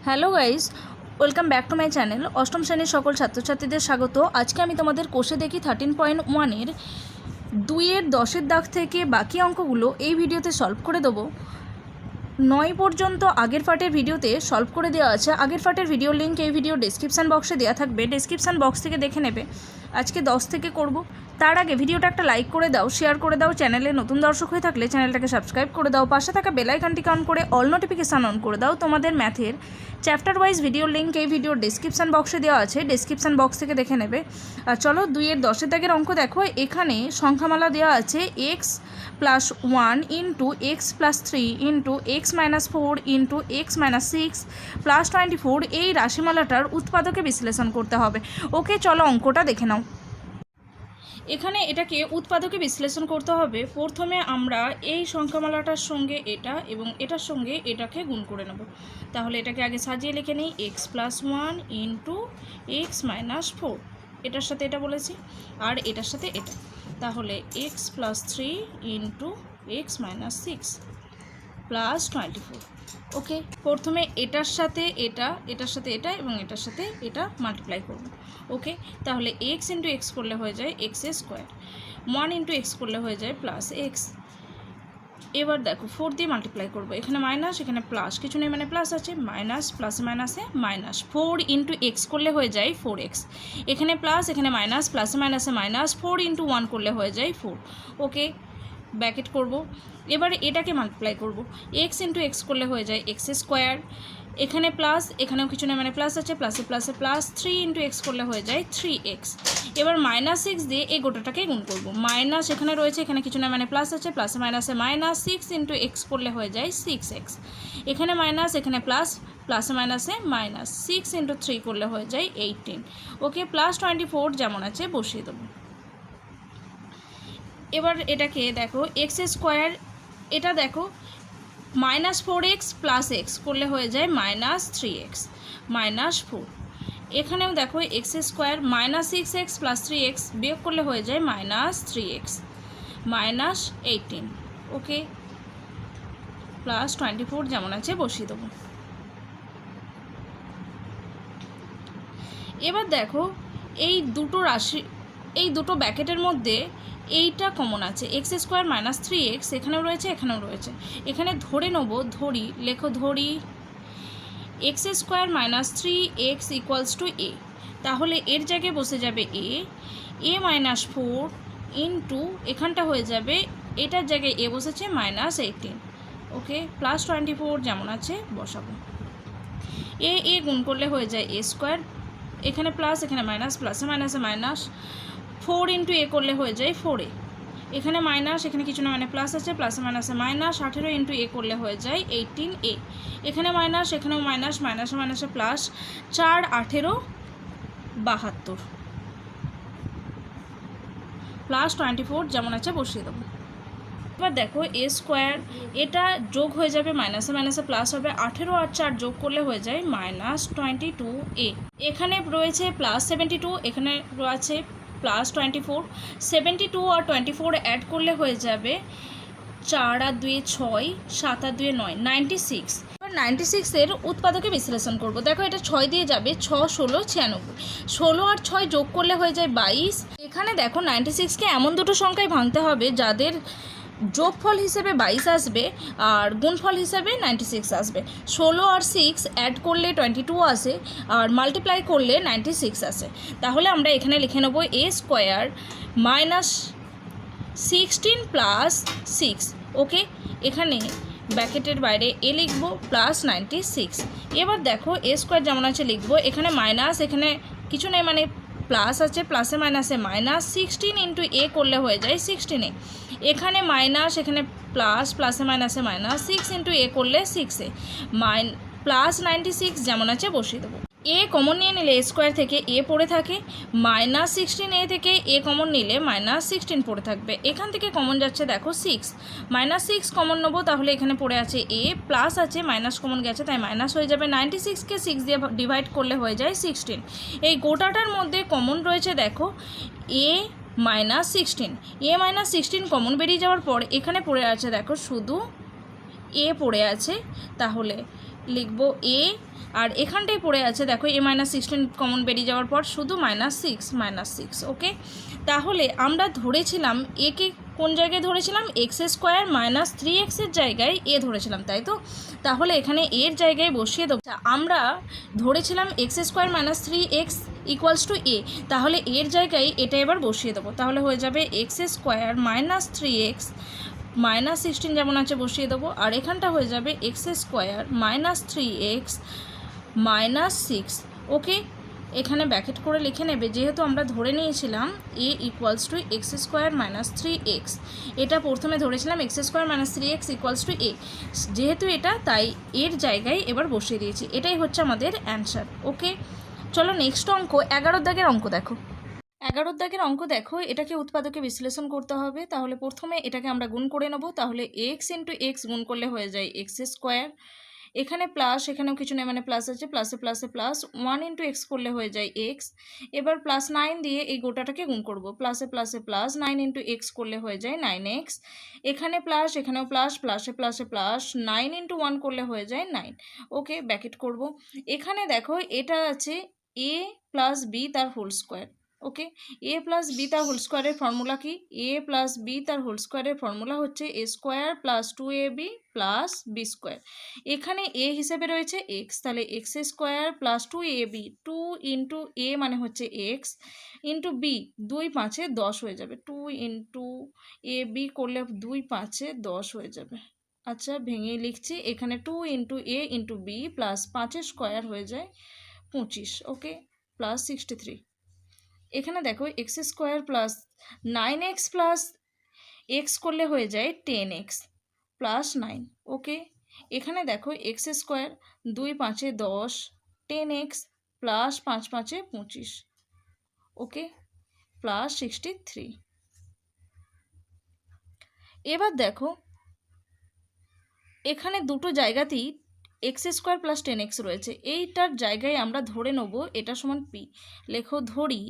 Hello guys, welcome back to my channel. অষ্টম শ্রেণীর সকল ছাত্রছাত্রীদের স্বাগত। আজকে আমি তোমাদের কোষে দেখি 13.1-এর 2-এর 10-এর দাগ থেকে বাকি অঙ্কগুলো এই ভিডিওতে সলভ করে দেবো। 9 পর্যন্ত আগের পার্টের ভিডিওতে সলভ করে দেওয়া আছে। আগের পার্টের ভিডিও লিঙ্ক এই ভিডিও ডেসক্রিপশান বক্সে দেওয়া থাকবে, ডেসক্রিপশান বক্স থেকে দেখে নেবে। আজকে 10 থেকে করব। তার আগে ভিডিওটা একটা লাইক করে দাও, শেয়ার করে দাও। চ্যানেলে নতুন দর্শক হয়ে থাকলে চ্যানেলটাকে সাবস্ক্রাইব করে দাও। পাশে থাকা বেল আইকনটিকে অন করে অল নোটিফিকেশান অন করে দাও। তোমাদের ম্যাথের চ্যাপ্টার ওয়াইজ ভিডিও লিঙ্ক এই ভিডিওর ডেসক্রিপশান বক্সে দেওয়া আছে, ডেসক্রিপশান বক্স থেকে দেখে নেবে। আর চলো 2-এর 10-এর দাগের অঙ্ক দেখো। এখানে সংখ্যামালা দেওয়া আছে x + 1 × x + 3 × x - 4 × x - 6 + 24। এই রাশিমালাটার উৎপাদকে বিশ্লেষণ করতে হবে। ওকে, চলো অঙ্কটা দেখে নাও। এখানে এটাকে উৎপাদকে বিশ্লেষণ করতে হবে। প্রথমে আমরা এই সংখ্যামালাটার সঙ্গে এটা এবং এটার সঙ্গে এটাকে গুণ করে নেব। তাহলে এটাকে আগে সাজিয়ে লিখে নিই, x + 1 × x - 4, এটার সাথে এটা বলেছি, আর এটার সাথে এটা। তাহলে x + 3 × x - 6 + 24। ওকে, প্রথমে এটার সাথে এটা, এটার সাথে এটা এবং এটার সাথে এটা মাল্টিপ্লাই করব। ওকে, তাহলে x × x করলে হয়ে যায় x², 1 × x করলে হয়ে যায় +x। এবার দেখো 4 দিয়ে মাল্টিপ্লাই করব। এখানে মাইনাস, এখানে প্লাস, কিছু নেই মানে প্লাস আছে, মাইনাস প্লাসে মাইনাসে মাইনাস। 4 × x করলে হয়ে যায় 4x। এখানে প্লাস, এখানে মাইনাস, প্লাসে মাইনাসে মাইনাস। 4 × 1 করলে হয়ে যায় 4। ওকে, ব্র্যাকেট করব। এবারে এটাকে মাল্টিপ্লাই করব। x × x করলে হয়ে যায় x²। এখানে প্লাস, এখানেও কিছু নেই মানে প্লাস আছে, প্লাসে প্লাসে প্লাস। 3 × x করলে হয়ে যায় 3x। এবার -6 দিয়ে এই গোটাটাকে গুণ করব। মাইনাস এখানে রয়েছে, এখানে কিছু নেই মানে প্লাস আছে, প্লাসে মাইনাসে মাইনাস। 6 × x করলে হয়ে যায় 6x। এখানে মাইনাস, এখানে প্লাস, প্লাসে মাইনাসে মাইনাস। 6 × 3 করলে হয়ে যায় 18। ওকে, +24 যেমন আছে বসিয়ে দেবো। এবার এটাকে দেখো x², এটা দেখো -4x + x করলে হয়ে যায় -3x -4। এখানেও দেখো x² -6x + 3x বিয়োগ করলে হয়ে যায় -3x -18। ওকে, +24 যেমন আছে বসিয়ে দেবো। এবার দেখো এই দুটো রাশি, এই দুটো ব্র্যাকেটের মধ্যে এইটা কমন আছে, x² - 3x এখানেও রয়েছে, এখানেও রয়েছে। এখানে ধরে নেব, ধরি, লেখো ধরি x² - 3x = a। তাহলে এর জায়গায় বসে যাবে a - 4 এখানটা হয়ে যাবে, এটার জায়গায় a বসেছে -18। ওকে, +24 যেমন আছে বসাবো। a গুণ করলে হয়ে যায় a², এখানে প্লাস, এখানে মাইনাস, প্লাসে মাইনাসে মাইনাস। 4 × a করলে হয়ে যায় 4a। এখানে মাইনাস, এখানে কিছু না মানে প্লাস আছে, প্লাসে মাইনাসে মাইনাস। 18 × a করলে হয়ে যায় 18a। এখানে মাইনাস, এখানেও মাইনাস, মাইনাসে মাইনাসে প্লাস। 4 × 18 = 72। +24 যেমন আছে বসিয়ে দেবো। এবার দেখো a², এটা যোগ হয়ে যাবে, মাইনাসে মাইনাসে প্লাস হবে। 18 আর 4 যোগ করলে হয়ে যায় -22a। এখানে রয়েছে +72, এখানে রয়েছে +24। 72 আর 24 অ্যাড করলে হয়ে যাবে 4 আর 2 6, 7 আর 2 9, 96। এবার 96-এর উৎপাদকে বিশ্লেষণ করব। দেখো এটা 6 দিয়ে যাবে, 6 16 96। 16 আর 6 যোগ করলে হয়ে যায় 22। এখানে দেখো 96কে এমন দুটো সংখ্যায় ভাঙতে হবে যাদের যোগফল হিসেবে 22 আসবে আর গুণফল হিসেবে 96 আসবে। 16 আর 6 অ্যাড করলে 22 আসে আর মাল্টিপ্লাই করলে 96 আসে। তাহলে আমরা এখানে লিখে নেব a² - 16 + 6। ওকে, এখানে ব্র্যাকেটের বাইরে a লিখব +96। এবার দেখো a² যেমন আছে লিখব, এখানে মাইনাস, এখানে কিছু নেই মানে প্লাস আছে, প্লাসে মাইনাসে মাইনাস। 16 × a করলে হয়ে যায় 16a। এখানে মাইনাস, এখানে প্লাস, প্লাসে মাইনাসে মাইনাস। 6 × a করলে 6a +96 যেমন আছে বসিয়ে দেবো। a কমন নিয়ে নিলে a² থেকে a পড়ে থাকে, -16a থেকে a কমন নিলে -16 পড়ে থাকবে। এখান থেকে কমন যাচ্ছে দেখো 6, -6 কমন নেবো, তাহলে এখানে পড়ে আছে a, প্লাস আছে, মাইনাস কমন গেছে তাই মাইনাস হয়ে যাবে। 96কে 6 দিয়ে ডিভাইড করলে হয়ে যায় 16। এই গোটাটার মধ্যে কমন রয়েছে দেখো a -16। a -16 কমন বেরিয়ে যাওয়ার পর এখানে পড়ে আছে দেখো শুধু a পড়ে আছে, তাহলে লিখব a আর এখানটাই পড়ে আছে দেখো a-16 কমন বেরিয়ে যাওয়ার পর শুধু -6 ওকে। তাহলে আমরা ধরেছিলাম একে কোন জায়গায় ধরেছিলাম, x² - 3x জায়গায় এ ধরেছিলাম, তাই তো? তাহলে এখানে এর জায়গায় বসিয়ে দেবো। আমরা ধরেছিলাম x² - 3x = a, তাহলে এর জায়গায় এটা এবার বসিয়ে দেবো। তাহলে হয়ে যাবে x² - 3x -16 যেমন আছে বসিয়ে দেবো, আর এখানটা হয়ে যাবে x² - 3x -6 ওকে। এখানে ব্র্যাকেট করে লিখে নেবে, যেহেতু আমরা ধরে নিয়েছিলাম a = x² - 3x, এটা প্রথমে ধরেছিলাম x² - 3x = a, যেহেতু এটা তাই এর জায়গায় এবার বসিয়ে দিয়েছি। এটাই হচ্ছে আমাদের অ্যান্সার ওকে। চলো নেক্সট অঙ্ক 11 দাগের অঙ্ক দেখো। 11 দাগের অঙ্ক দেখো, এটাকে উৎপাদকে বিশ্লেষণ করতে হবে। তাহলে প্রথমে এটাকে আমরা গুণ করে নেব। তাহলে x × x গুণ করলে হয়ে যায় x², এখানে প্লাস, এখানেও কিছু নেই মানে প্লাস আছে, প্লাসে প্লাসে প্লাস, 1 × x করলে হয়ে যায় x। এবার +9 দিয়ে এই গোটাটাকে গুণ করব, প্লাসে প্লাসে প্লাস, 9 × x করলে হয়ে যায় 9x। এখানে প্লাস, এখানেও প্লাস, প্লাসে প্লাসে প্লাস, 9 × 1 করলে হয়ে যায় 9 ওকে। ব্র্যাকেট করব। এখানে দেখো এটা আছে a + b তার whole square okay. a + b তার হোল স্কোয়ারের ফর্মুলা কি? a + b তার হোল স্কোয়ারের ফর্মুলা হচ্ছে a² + 2ab + b²। এখানে a হিসেবে রয়েছে x, তাহলে x² + 2ab, 2 × a মানে হচ্ছে x, ইন্টু b, 2 × 5 = 10 হয়ে যাবে, 2 × ab করলে 2 × 5 = 10 হয়ে যাবে। আচ্ছা ভেঙে লিখছি, এখানে 2 × a × b + 5² হয়ে যায় 25 ওকে, +63। এখানে দেখো x² + 9x + x করলে হয়ে যায় 10x + 9 ওকে। এখানে দেখো x² 2 × 5 = 10, 10x + 5 × 5 = 25 ওকে, +63। এবার দেখো এখানে দুটো জায়গাতেই x² + 10x রয়েছে, এইটার জায়গায় আমরা ধরে নেব এটা সমান p। লেখো ধরি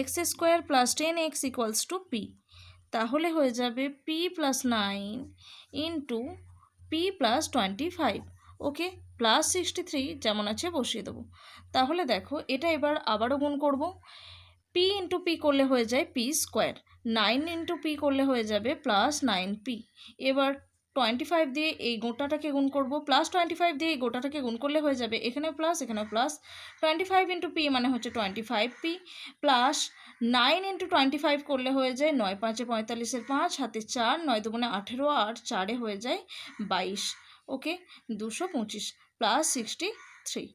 x² + 10x = p, তাহলে হয়ে যাবে p + 9 × p + 25 ওকে, +63 যেমন আছে বসিয়ে দেবো। তাহলে দেখো এটা এবার আবারও গুণ করব, p × p করলে হয়ে যায় p², 9 × p করলে হয়ে যাবে +9p। এবার 25 দিয়ে এই গোটাটাকে গুণ করব, +25 দিয়ে এই গোটাটাকে গুণ করলে হয়ে যাবে এখানেও প্লাস, এখানেও প্লাস, 25 × p মানে হচ্ছে 25p, প্লাস 9 × 25 করলে হয়ে যায় 9 × 5 = 45, 5 হাতে 4, 9 × 2 = 18, আর 4 হয়ে যায় 22 ওকে, 225 +63।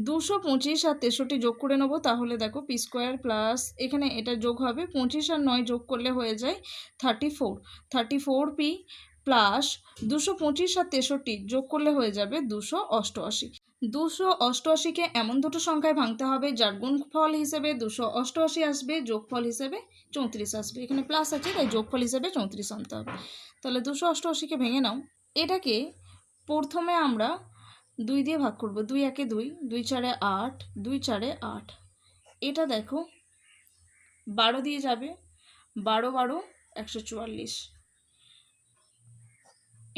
225 আর 63 যোগ করে নেব, তাহলে দেখো p² প্লাস এখানে এটা যোগ হবে, 25 আর 9 যোগ করলে হয়ে যায় 34, 34p প্লাস 225 আর 63 যোগ করলে হয়ে যাবে 288। 288কে এমন দুটো সংখ্যায় ভাঙতে হবে যার গুণফল হিসেবে 288 আসবে, যোগফল হিসেবে 34 আসবে। এখানে প্লাস আছে তাই যোগফল হিসেবে 34 আনতে হবে। তাহলে 288কে ভেঙে নাও। এটাকে প্রথমে আমরা 2 দিয়ে ভাগ করব, 2 × 1 = 2, 2 × 4 = 8, 2 × 4 = 8। এটা দেখো 12 দিয়ে যাবে, 12 12 144।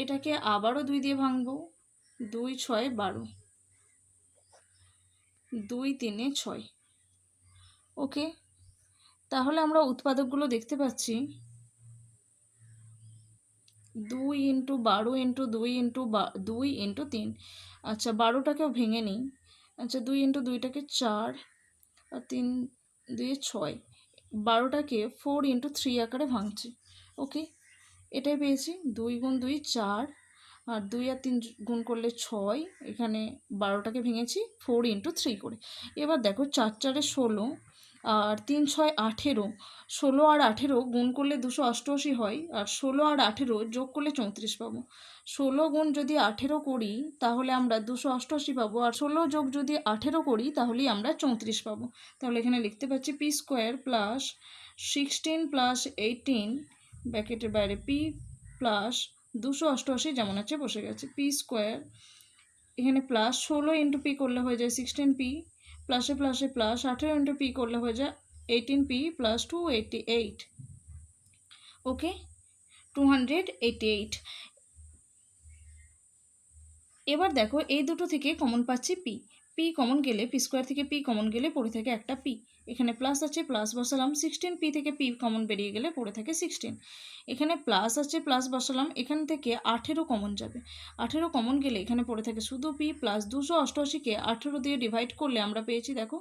এটাকে আবারও 2 দিয়ে ভাঙবো, 2 × 6 = 12, 2 × 3 = 6 ওকে। তাহলে আমরা উৎপাদকগুলো দেখতে পাচ্ছি 2 × 12 × 2 × 2 × 3। আচ্ছা 12টাকেও ভেঙে নিই। আচ্ছা 2 × 2টাকে 4 আর 3 2 6, 12টাকে 4 × 3 আকারে ভাঙছি ওকে। এটাই পেয়েছি, 2 × 2 4, আর 2 আর 3 গুণ করলে 6, এখানে 12টাকে ভেঙেছি 4 × 3 করে। এবার দেখো 4 4 16, আর 3 6 18, 16 আর 18 গুণ করলে 288 হয়, আর 16 আর 18 যোগ করলে 34 পাবো। 16 গুণ যদি 18 করি তাহলে আমরা 288 পাবো, আর 16 যোগ যদি 18 করি তাহলেই আমরা 34 পাবো। তাহলে এখানে লিখতে পাচ্ছি p² + 16 + 18 ব্র্যাকেটের বাইরে p প্লাস 288 যেমন আছে বসে গেছে, p² এখানে প্লাস 16 × p করলে হয়ে যায় 16p, প্লাসে প্লাসে প্লাস, 18 × p করলে হয়ে যায় 18p + 288 ওকে, 288। এবার দেখো এই দুটো থেকে কমন পাচ্ছি পি, পি কমন গেলে পি স্কোয়ার থেকে পি কমন গেলে পড়ে থাকে একটা পি, এখানে প্লাস আছে প্লাস বসালাম 16, পি থেকে পি কমন বেরিয়ে গেলে পড়ে থাকে 16, এখানে প্লাস আছে প্লাস বসালাম, এখান থেকে 18 কমন যাবে, 18 কমন গেলে এখানে পড়ে থাকে শুধু পি, প্লাস 288কে 18 দিয়ে ডিভাইড করলে আমরা পেয়েছি দেখো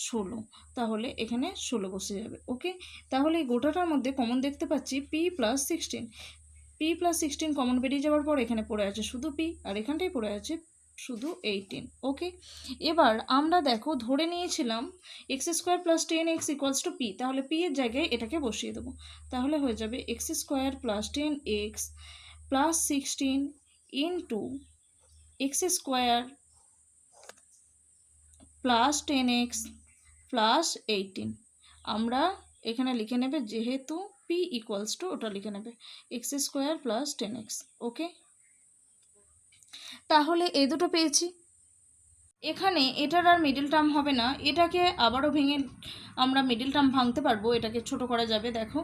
16, তাহলে এখানে 16 বসে যাবে। ওকে, তাহলে এই গোটাটার মধ্যে কমন দেখতে পাচ্ছি P plus 16, P plus 16 common বেরিয়ে যাওয়ার পর এখানে পড়ে আছে শুধু পি, আর এখানটাই পড়ে আছে শুধু 18। ওকে, এবার আমরা দেখো ধরে নিয়েছিলাম x square plus 10x equals to P, তাহলে পি এর জায়গায় এটাকে বসিয়ে দেবো, তাহলে হয়ে যাবে x square plus 10x plus 16 into x square plus 10x plus 18। আমরা এখানে লিখে নেবে যেহেতু পি ইকুয়ালস টু ওটা লিখে নেবে এক্স স্কোয়ার প্লাস 10x। ওকে, তাহলে এই দুটো পেয়েছি। এখানে এটার আর মিডল টার্ম হবে না, এটাকে আবারও ভেঙে আমরা মিডল টার্ম ভাঙতে পারবো, এটাকে ছোট করা যাবে। দেখো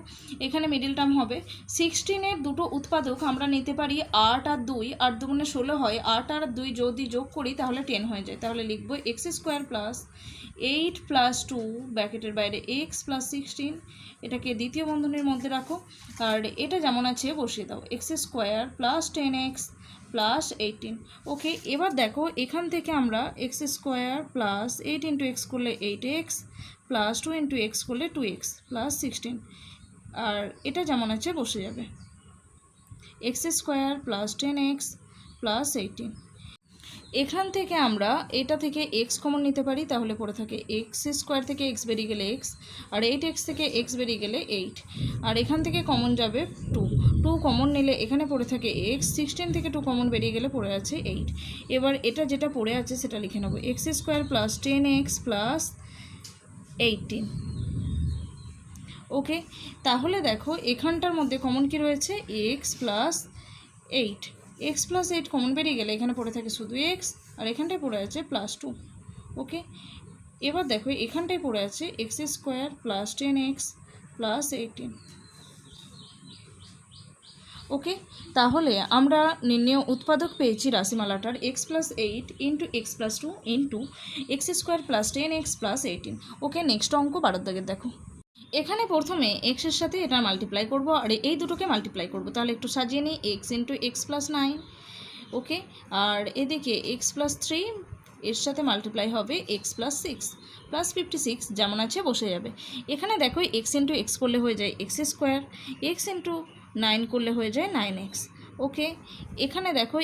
এখানে মিডল টার্ম হবে 16-এর দুটো উৎপাদক আমরা নিতে পারি 8 আর 2, 8 দুগুণে 16 হয়, 8 আর 2 যদি যোগ করি তাহলে 10 হয়ে যায়, তাহলে লিখবো এক্স স্কোয়ার প্লাস 8 প্লাস 2 ব্র্যাকেটের বাইরে এক্স প্লাস 16, এটাকে দ্বিতীয় বন্ধনীর মধ্যে রাখো, আর এটা যেমন আছে বসিয়ে দাও x square plus 10x plus 18। ওকে, এবার দেখো এখান থেকে আমরা x square plus 8 into x করলে 8x প্লাস 2 ইন্টু এক্স করলে 2x প্লাস 16, আর এটা যেমন আছে বসে যাবে x square plus 10x plus 18। এখান থেকে আমরা এটা থেকে x কমন নিতে পারি, তাহলে পড়ে থাকে এক্স স্কোয়ার থেকে x বেরিয়ে গেলে x, আর 8x থেকে x বেরিয়ে গেলে 8, আর এখান থেকে কমন যাবে 2 কমন নিলে এখানে পড়ে থাকে x, 16 থেকে 2 কমন বেরিয়ে গেলে পড়ে আছে 8। এবার এটা যেটা পড়ে আছে সেটা লিখে নেব x square plus 10x plus 18। Okay, তাহলে দেখো এখানটার মধ্যে কমন কি রয়েছে x plus 8, x plus 8 common বেরিয়ে গেলে এখানে পড়ে থাকে শুধু এক্স, আর এখানটায় পড়ে আছে প্লাস 2। ওকে, এবার দেখো এখানটায় পড়ে আছে x square plus 10x plus 18। Okay, তাহলে আমরা নির্ণেয় উৎপাদক পেয়েছি রাশিমালাটার x plus 8 into x plus 2 into x square plus 10x plus 18। Okay, next অঙ্ক 12 দাগের দেখো, এখানে প্রথমে এক্সের সাথে এটা মাল্টিপ্লাই করব আর এই দুটোকে মাল্টিপ্লাই করব, তাহলে একটু সাজিয়ে নিই এক্স ইন্টু এক্স প্লাস 9। ওকে, আর এদিকে এক্স প্লাস 3 এর সাথে মাল্টিপ্লাই হবে এক্স প্লাস 6 প্লাস 56, যেমন আছে বসে যাবে। এখানে দেখো এক্স ইন্টু এক্স করলে হয়ে যায় এক্স স্কোয়ার, এক্স ইন্টু 9 করলে হয়ে যায় 9x। ওকে, এখানে দেখো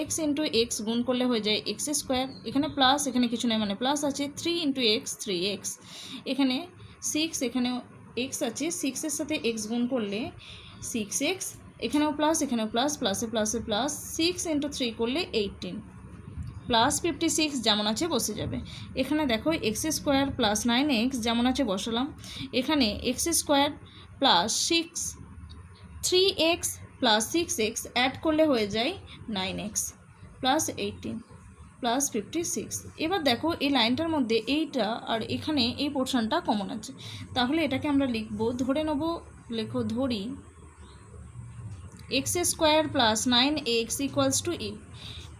এক্স ইন্টু এক্স গুণ করলে হয়ে যায় এক্স স্কোয়ার, এখানে প্লাস এখানে কিছু নেই মানে প্লাস আছে, 3 ইন্টু এক্স 3x, এখানে 6 এখানেও x আছে, 6-এর সাথে x গুণ করলে 6x, এখানেও প্লাস এখানেও প্লাস, প্লাসে প্লাসে প্লাস, 6 ইন্টু 3 করলে 18 প্লাস 56, যেমন আছে বসে যাবে। এখানে দেখো এক্স স্কোয়ার প্লাস 9x যেমন আছে বসালাম, এখানে x square plus 3x plus 6x add করলে হয়ে যায় 9x প্লাস 18 প্লাস 56। এবার দেখো এই লাইনটার মধ্যে এইটা আর এখানে এই পোর্শনটা কমন আছে, তাহলে এটাকে আমরা লিখবো, ধরে নেব, লেখো ধরি x square plus 9x equals to A,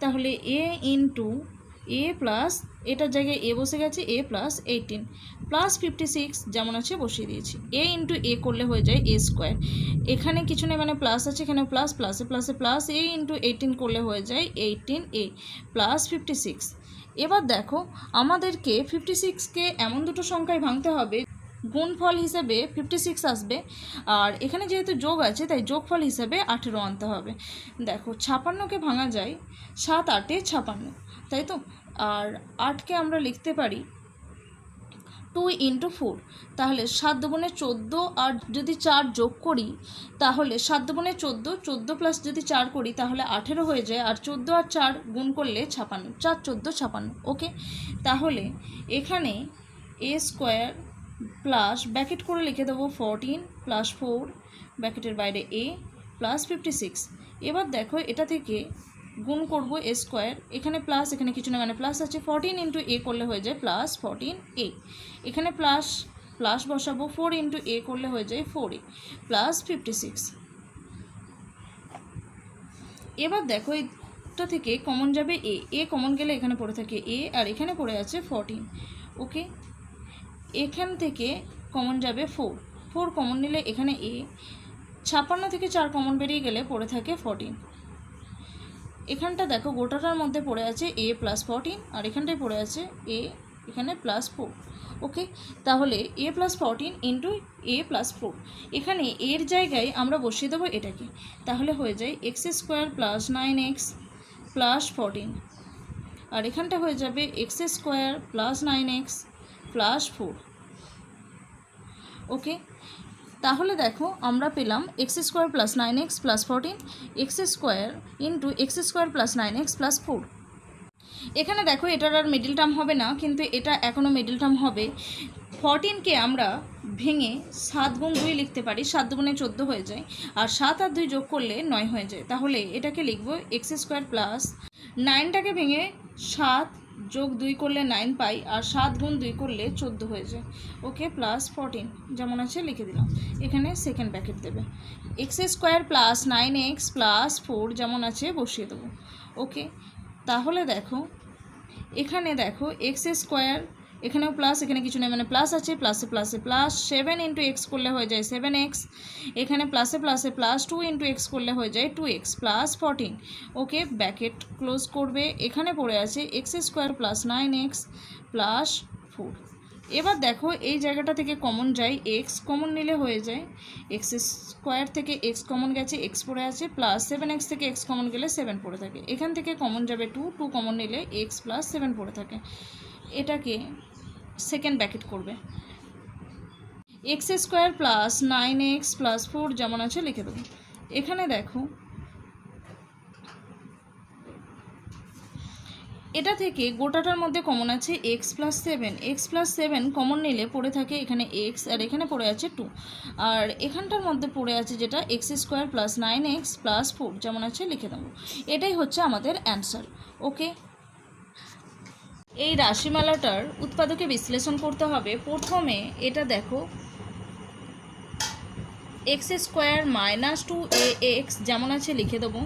তাহলে এ ইন্টু এ প্লাস এটার জায়গায় এ বসে গেছে এ প্লাস 18 প্লাস 56, যেমন আছে বসিয়ে দিয়েছি। এ ইন্টু এ করলে হয়ে যায় এ স্কোয়ার, এখানে কিছু নেই মানে প্লাস আছে, এখানে প্লাস, প্লাসে প্লাসে প্লাস, এ ইন্টু 18 করলে হয়ে যায় 18a প্লাস 56। এবার দেখো আমাদেরকে 56কে এমন দুটো সংখ্যায় ভাঙতে হবে গুণফল হিসেবে 56 আসবে, আর এখানে যেহেতু যোগ আছে তাই যোগফল হিসেবে 18 আনতে হবে। দেখো 56কে ভাঙা যায় 7 8-এ 56, তাই তো, আর 8কে আমরা লিখতে পারি 2 ইন্টু 4, তাহলে 7 দুগুণে 14, আর যদি 4 যোগ করি তাহলে 7 দুগুণে 14, 14 প্লাস যদি 4 করি তাহলে 18 হয়ে যায়, আর 14 আর 4 গুণ করলে 56, 4 14 56। ওকে, তাহলে এখানে এ স্কোয়ার প্লাস ব্র্যাকেট করে লিখে দেবো 14 প্লাস 4 ব্র্যাকেটের বাইরে এ প্লাস 56। এবার দেখো এটা থেকে গুণ করব এ স্কোয়ার, এখানে প্লাস এখানে কিছু না মানে প্লাস আছে, 14 ইন্টু এ করলে হয়ে যায় প্লাস 14a, এখানে প্লাস প্লাস বসাবো, 4 ইন্টু এ করলে হয়ে যায় 4a প্লাস 56। এবার দেখো এই দাগটা থেকে কমন যাবে এ কমন গেলে এখানে পড়ে থাকে এ, আর এখানে পড়ে আছে 14। ওকে, এখান থেকে কমন যাবে 4 কমন নিলে এখানে এ, 56 থেকে 4 কমন বেরিয়ে গেলে পড়ে থাকে 14। এখানটা দেখো গোটাটার মধ্যে পড়ে আছে এ প্লাস 14, আর এখানটায় পড়ে আছে এ, এখানে প্লাস 4। ওকে, তাহলে এ প্লাস 14 ইন্টু এ প্লাস 4, এখানে এর জায়গায় আমরা বসিয়ে দেবো এটাকে, তাহলে হয়ে যায় x square plus 9x plus 14, আর এখানটা হয়ে যাবে x square plus 9x plus 4। ওকে, তাহলে দেখো আমরা পেলাম x square plus 9x plus 14 x square into x square plus 9x plus 4। এখানে দেখো এটার আর মিডল টার্ম হবে না, কিন্তু এটা এখনও মিডল টার্ম হবে। 14কে আমরা ভেঙে 7 গুণ 2 লিখতে পারি, 7 গুণে 14 হয়ে যায়, আর 7 আর 2 যোগ করলে 9 হয়ে যায়। তাহলে এটাকে লিখব এক্স স্কোয়ার প্লাস 9টাকে ভেঙে 7 যোগ 2 করলে 9 পাই, আর 7 গুণ 2 করলে 14 হয়ে যায়। ওকে, প্লাস 14 যেমন আছে লিখে দিলাম, এখানে সেকেন্ড ব্র্যাকেট দেবে। X square plus 9x plus 4 যেমন আছে বসিয়ে দেবো। ওকে, তাহলে দেখো এখানে দেখো এক্স স্কোয়ার, এখানেও প্লাস, এখানে কিছু নেই মানে প্লাস আছে, প্লাসে প্লাসে প্লাস 7 ইন্টু এক্স করলে হয়ে যায় 7x, এখানে প্লাসে প্লাসে প্লাস 2 ইন্টু এক্স করলে হয়ে যায় 2x প্লাস 14। ওকে, ব্র্যাকেট ক্লোজ করবে। এখানে পড়ে আছে x square plus 9x plus 4। এবার দেখো এই জায়গাটা থেকে কমন যায় এক্স, কমন নিলে হয়ে যায় এক্স স্কোয়ার থেকে এক্স কমন গেছে, এক্স পড়ে আছে, প্লাস 7x থেকে এক্স কমন গেলে 7 পড়ে থাকে। এখান থেকে কমন যাবে 2 কমন নিলে এক্স প্লাস 7 পড়ে থাকে। এটাকে সেকেন্ড ব্র্যাকেট করবে, x square plus 9x plus 4 যেমন আছে লিখে দেবো। এখানে দেখো এটা থেকে গোটাটার মধ্যে কমন আছে এক্স প্লাস 7 কমন নিলে পড়ে থাকে এখানে এক্স, আর এখানে পড়ে আছে 2, আর এখানটার মধ্যে পড়ে আছে যেটা x square plus 9x plus 4 যেমন আছে লিখে দেবো। এটাই হচ্ছে আমাদের অ্যান্সার। ওকে, এই রাশিমালাটার উৎপাদকে বিশ্লেষণ করতে হবে। প্রথমে এটা দেখো এক্স স্কোয়ার মাইনাস 2ax যেমন আছে লিখে দেবো।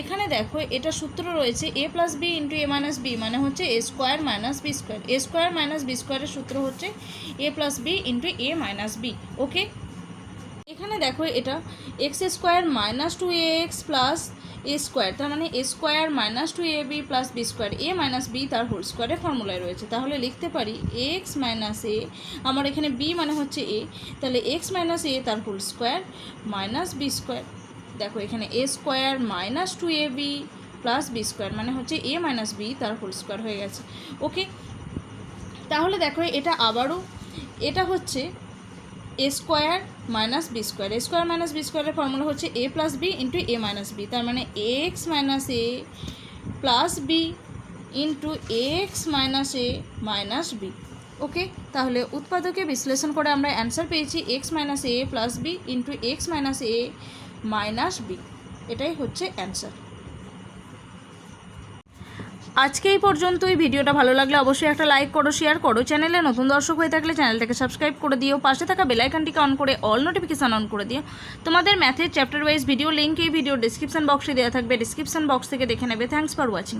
এখানে দেখো এটা সূত্র রয়েছে A plus B into A minus B, মানে হচ্ছে A square minus B square. A square minus B স্কোয়ারের সূত্র হচ্ছে A plus B into A minus B. Okay, এখানে দেখো এটা x square minus 2ax plus A square, তার মানে A square minus 2ab plus B square, A minus B তার whole স্কোয়ারের ফর্মুলায় রয়েছে। তাহলে লিখতে পারি এক্স মাইনাস এ, আমার এখানে বি মানে হচ্ছে এ, তাহলে এক্স মাইনাস এ তার whole square minus B square. দেখো এখানে A square minus 2ab plus B square মানে হচ্ছে এ মাইনাস বি তার হোল স্কোয়ার হয়ে গেছে। ওকে, তাহলে দেখো এটা আবারও এটা হচ্ছে A square minus B square, A square minus B স্কোয়ারের ফর্মুলা হচ্ছে A plus B into A minus B, তার মানে x minus A plus B into x minus A minus B. Okay, তাহলে উৎপাদকে বিশ্লেষণ করে আমরা অ্যান্সার পেয়েছি x minus A plus B into x minus A minus B. এটাই হচ্ছে অ্যান্সার। আজকে এই পর্যন্তই। ভিডিওটা ভালো লাগলে অবশ্যই একটা লাইক করো, শেয়ার করো। চ্যানেলে নতুন দর্শক হয়ে থাকলে চ্যানেলটাকে সাবস্ক্রাইব করে দিও, পাশে থাকা বেল আইকনটিকে অন করে অল নোটিফিকেশান অন করে দিও। তোমাদের ম্যাথের চ্যাপ্টার ওয়াইজ ভিডিও লিঙ্ক এই ভিডিও ডিসক্রিপশন বক্সে দেওয়া থাকবে, ডিসক্রিপশন বক্স থেকে দেখে নেবে। Thanks for watching.